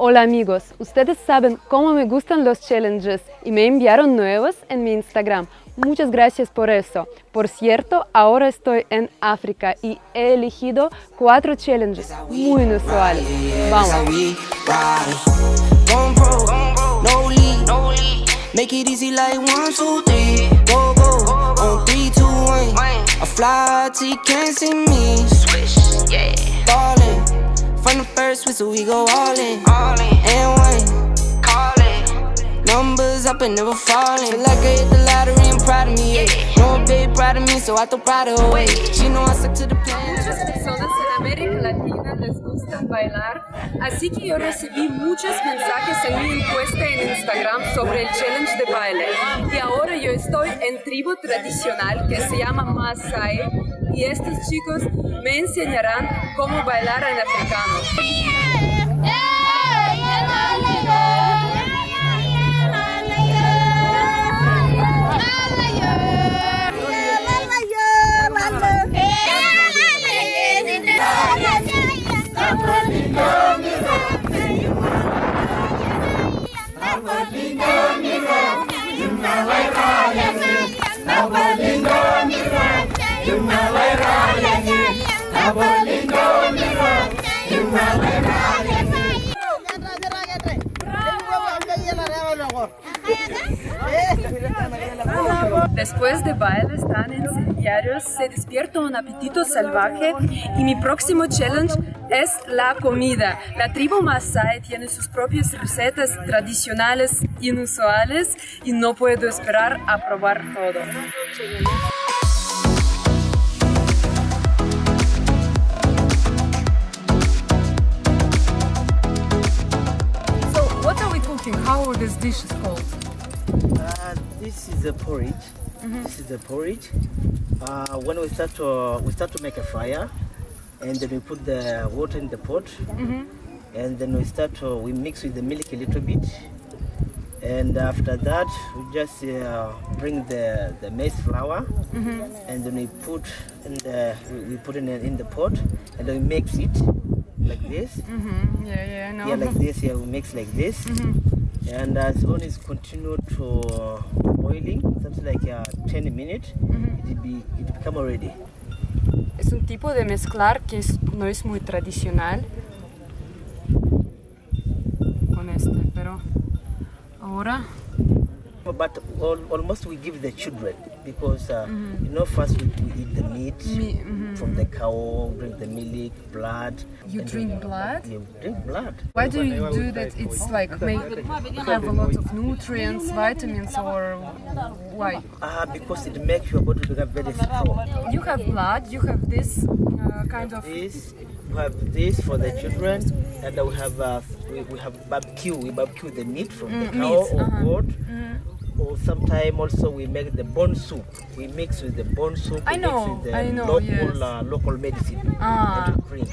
Hola amigos, ustedes saben cómo me gustan los challenges y me enviaron nuevos en mi Instagram. Muchas gracias por eso. Por cierto, ahora estoy en África y he elegido 4 challenges muy inusuales. Vamos. Make it easy like 1, 2, 3, go, go, on 3, 2, 1. I fly till you can't see me. Swish, yeah. Ballin', from the first whistle we go all in. And one, call it. Numbers up and never falling. Feel like I hit the lottery and proud of me, yeah. No one babe proud of me, so I throw pride away. She know I stuck to the plan. Muchas personas en América Latina les gusta bailar, así que yo recibí muchos mensajes en mi encuesta en Instagram sobre el challenge de baile. Y ahora yo estoy en tribu tradicional que se llama Maasai y estos chicos me enseñarán cómo bailar en africano. Después de bailes tan incendiarios, se despierta un apetito salvaje y mi próximo challenge es la comida. La tribu Maasai tiene sus propias recetas tradicionales inusuales y no puedo esperar a probar todo. So, what are we cooking? How this dish is called? This is the porridge. This is the porridge. When we start to make a fire, and then we put the water in the pot, and then we mix with the milk a little bit, and after that we just bring the maize flour, and then we put in the pot, and then we mix it like this. Yeah, I know. Yeah, like this. Yeah, we mix like this. And as soon as continue to boiling, something like 10 minutes, it become ready. Es un tipo de mezclar que no es muy tradicional con pero ahora. But almost we give the children because first we eat the meat from the cow, drink the milk, blood. You drink blood? You drink blood. Why do you do that? It's like have a lot of nutrients, vitamins, or why? Because it makes your body become very strong. You have blood. You have this kind of. This. We have this for the children, and we have barbecue. We barbecue the meat from the cow or goat. Or sometimes also we make the bone soup. We mix with the bone soup. I know. Local medicine that we drink.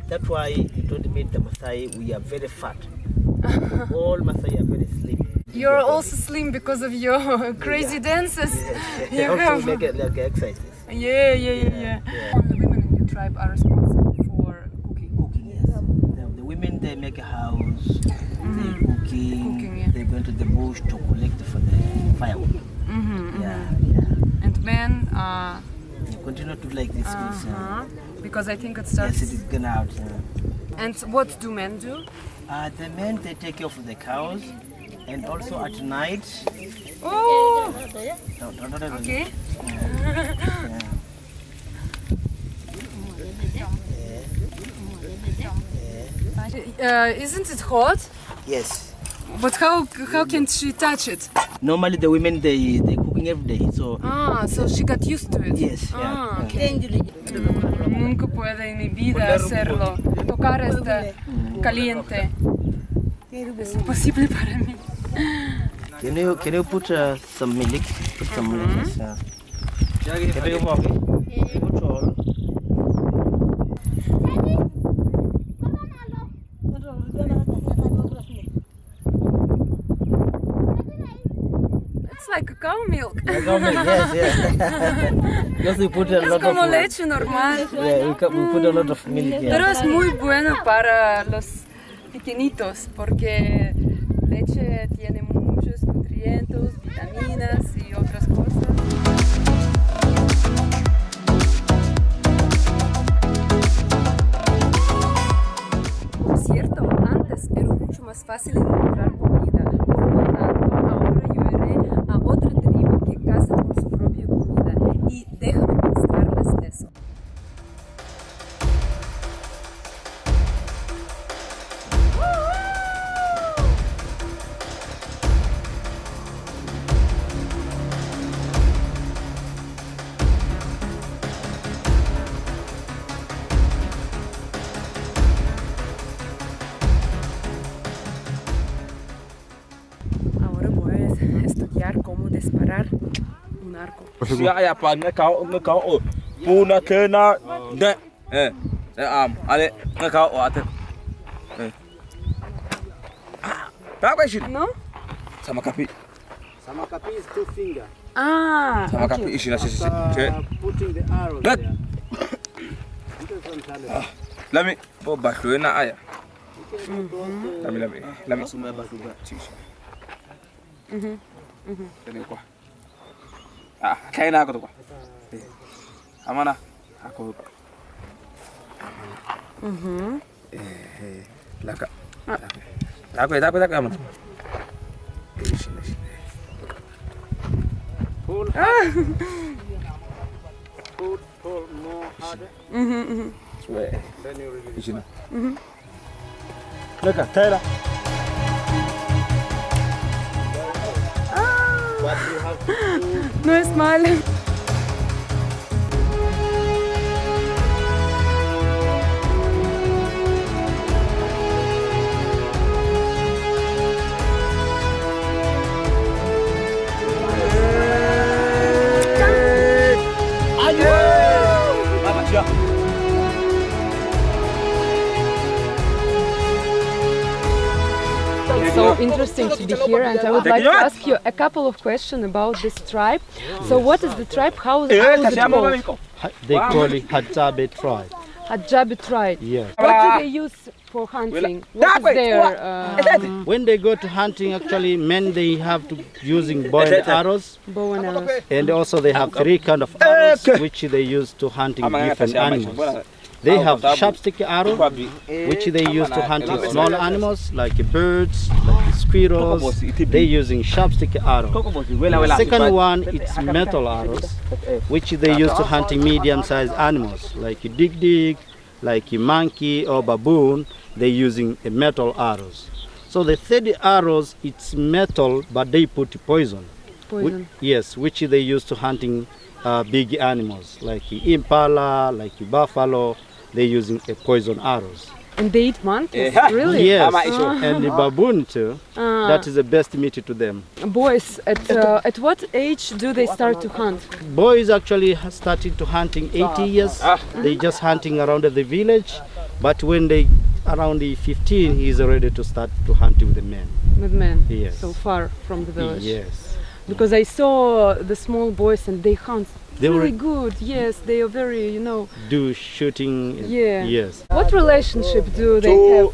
That's why you don't meet the Maasai. We are very fat. All Maasai are very slim. You're also slim because of your crazy dances. You also have make like exercises. Yeah. The women in your tribe are responsible for cooking. Yes. The women, they make a house. They cooking. Yeah. They go to the bush to collect for the firewood. Yeah. And men You continue to like this. Because I think it starts. Yes, it is gone out. And what do men do? The men, they take care of the cows, and also at night. Oh. No. Okay. Isn't it hot? Yes. But how can she touch it? Normally the women they cooking every day, so. So she got used to it. Yes. Okay. Nunca puede en mi vida hacerlo. Tocar este caliente. Es imposible para mí. Can you put some milk? Put some milk. Can you put all? It's like cow milk. Yes. Because we put a Es lot como of leche normal. Yeah, we put a lot of milk here. Pero es muy bueno para pequeñitos porque leche tiene muchos nutrientes, vitaminas y otras cosas. Por cierto, antes era mucho más fácil encontrar comida, por lo tanto ahora yo iré a otra tribu que caza por su propia comida y déjame mostrarles eso. Ahora voy a estudiar cómo disparar un arco. Siap ya pa ngekau oh. Puna kena dak. Saya ale ngekau oh ate. Berapa sih? ¿No? Sama kapi. Sama kapi is 2 finger. Ah, Sama okay. kapi isi nasi sisi. Putting the arrow Gat. there. Lami, oh bahlu enak ayah. Lami. Semua batu-batu. Ini kuah. Kain aku tuh kuah. Amana? Aku. Laka. Aku aman. Sini. Pull more harder. Suwe. Then you release. Sini. Laka, kain. But you have to do No es mal. So interesting to be here, and I would like to ask you a couple of questions about this tribe. So what is the tribe? How is it called? They call it Hadzabe tribe. Hadjabi tribe. Yes. What do they use for hunting? What is their When they go to hunting, actually, men they have to using bow and arrows, bow and arrows? and also they have 3 kind of arrows which they use to hunting different animals. They have sharpstick arrow, which they use to hunt small animals like birds, like squirrels. They using sharpstick arrow. The second one it's metal arrows, which they use to hunting medium-sized animals like dig, like a monkey or baboon. They using a metal arrows. So the third arrows it's metal, but they put poison. Poison. Yes, which they use to hunting big animals like impala, like buffalo. They're using a poison arrows. And they eat monkeys? Really? Yes, and the baboon too. That is the best meat to them. Boys, at what age do they start to hunt? Boys actually started to hunting 80 years. They just hunting around the village, but when they around the 15, he's ready to start to hunt with the men. With men? Yes. So far from the village? Yes. Because I saw the small boys and they hunt They really were- good. Yes, they are very, Do shooting. Yeah. Yes. What relationship do they have,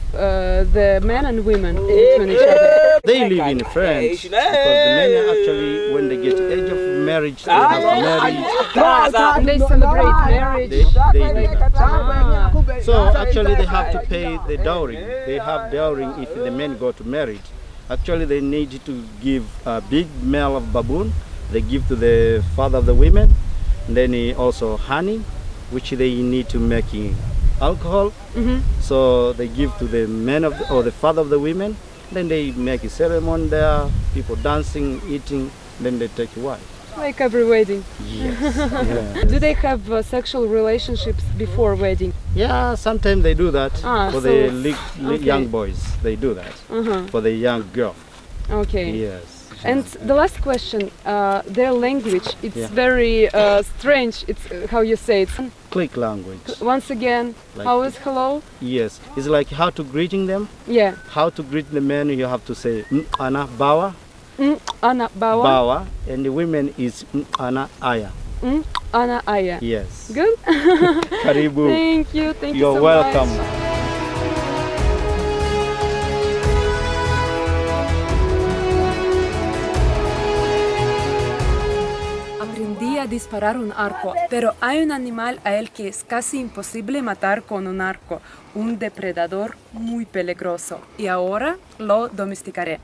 the men and women between each other? They live in friends because the men actually, when they get age of marriage, they have to marry. They celebrate marriage. They do that. Ah, So actually, they have to pay the dowry. They have dowry if the men go to marriage. Actually, they need to give a big male of baboon. They give to the father of the women. Then also honey, which they need to make alcohol. So they give to the men of or the father of the women. Then they make a ceremony there, people dancing, eating. Then they take a wife. like every wedding. Yes. Yeah. Do they have sexual relationships before wedding? Yeah, sometimes they do that Ah, for so the okay. young boys. They do that for the young girl. Okay. Yes. And the last question, their language, it's Yeah. very strange. It's how you say it. Click language. Once again, Like how is hello? Yes. It's like how to greeting them. Yeah. How to greet the men, you have to say ana bawa, Ana bawa, bawa, and the women is ana aya. ana aya. Yes. Good. Karibu. Thank you. Thank you You're so welcome. much. sabía disparar un arco, pero hay un animal a el que es casi imposible matar con un arco, un depredador muy peligroso, y ahora lo domesticaré.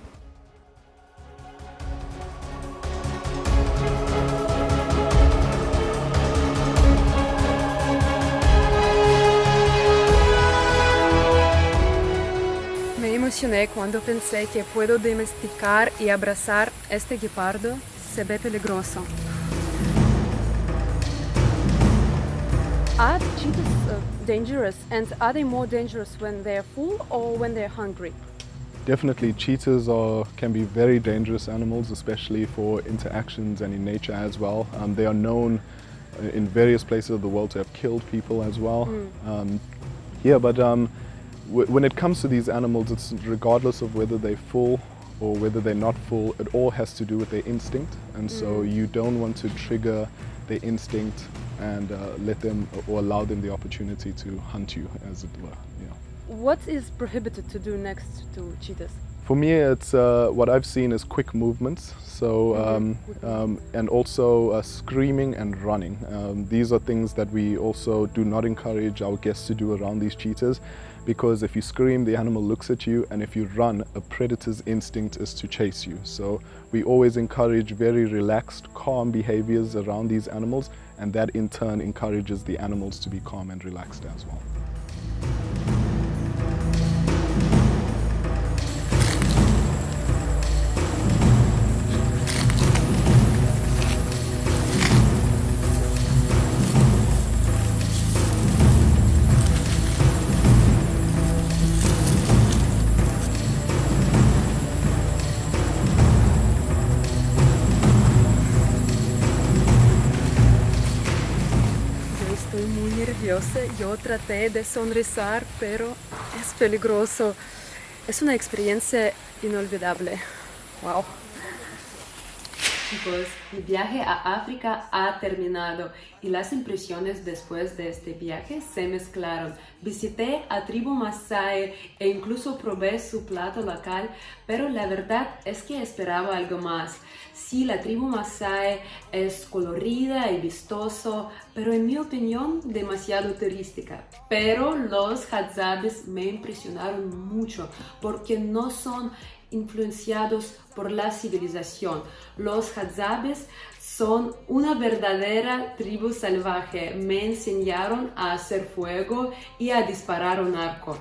Me emocioné cuando pensé que puedo domesticar y abrazar este guepardo. Se ve peligroso. Are cheetahs dangerous, and are they more dangerous when they're full or when they're hungry? Definitely, cheetahs can be very dangerous animals, especially for interactions and in nature as well. They are known in various places of the world to have killed people as well. When it comes to these animals, it's regardless of whether they're full or whether they're not full, it all has to do with their instinct. And so you don't want to trigger their instinct and let them or allow them the opportunity to hunt you, as it were. Yeah. What is prohibited to do next to cheetahs? For me, it's what I've seen is quick movements. So and also screaming and running. These are things that we also do not encourage our guests to do around these cheetahs, because if you scream, the animal looks at you, and if you run, a predator's instinct is to chase you. So we always encourage very relaxed, calm behaviors around these animals, and that in turn encourages the animals to be calm and relaxed as well. Estoy muy nerviosa. Yo traté de sonrisar, pero es peligroso. Es una experiencia inolvidable. Wow. Chicos, mi viaje a África ha terminado y las impresiones después de este viaje se mezclaron. Visité a tribu Masái e incluso probé su plato local, pero la verdad es que esperaba algo más. Sí, la tribu Masái es colorida y vistoso, pero en mi opinión demasiado turística. Pero los Hadzabes me impresionaron mucho porque no son influenciados por la civilización. Los Hadzabes son una verdadera tribu salvaje. Me enseñaron a hacer fuego y a disparar un arco.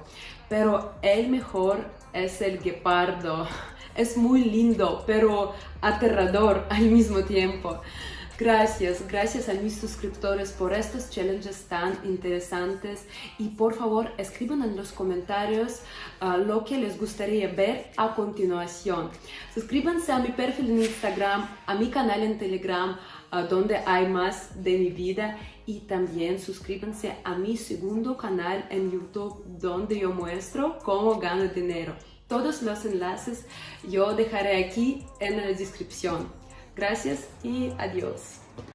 Pero el mejor es el guepardo. Es muy lindo, pero aterrador al mismo tiempo. Gracias a mis suscriptores por estos challenges tan interesantes, y por favor escriban en los comentarios lo que les gustaría ver a continuación. Suscríbanse a mi perfil en Instagram, a mi canal en Telegram, donde hay más de mi vida, y también suscríbanse a mi segundo canal en YouTube, donde yo muestro cómo gano dinero. Todos los enlaces yo dejaré aquí en la descripción. Gracias y adiós.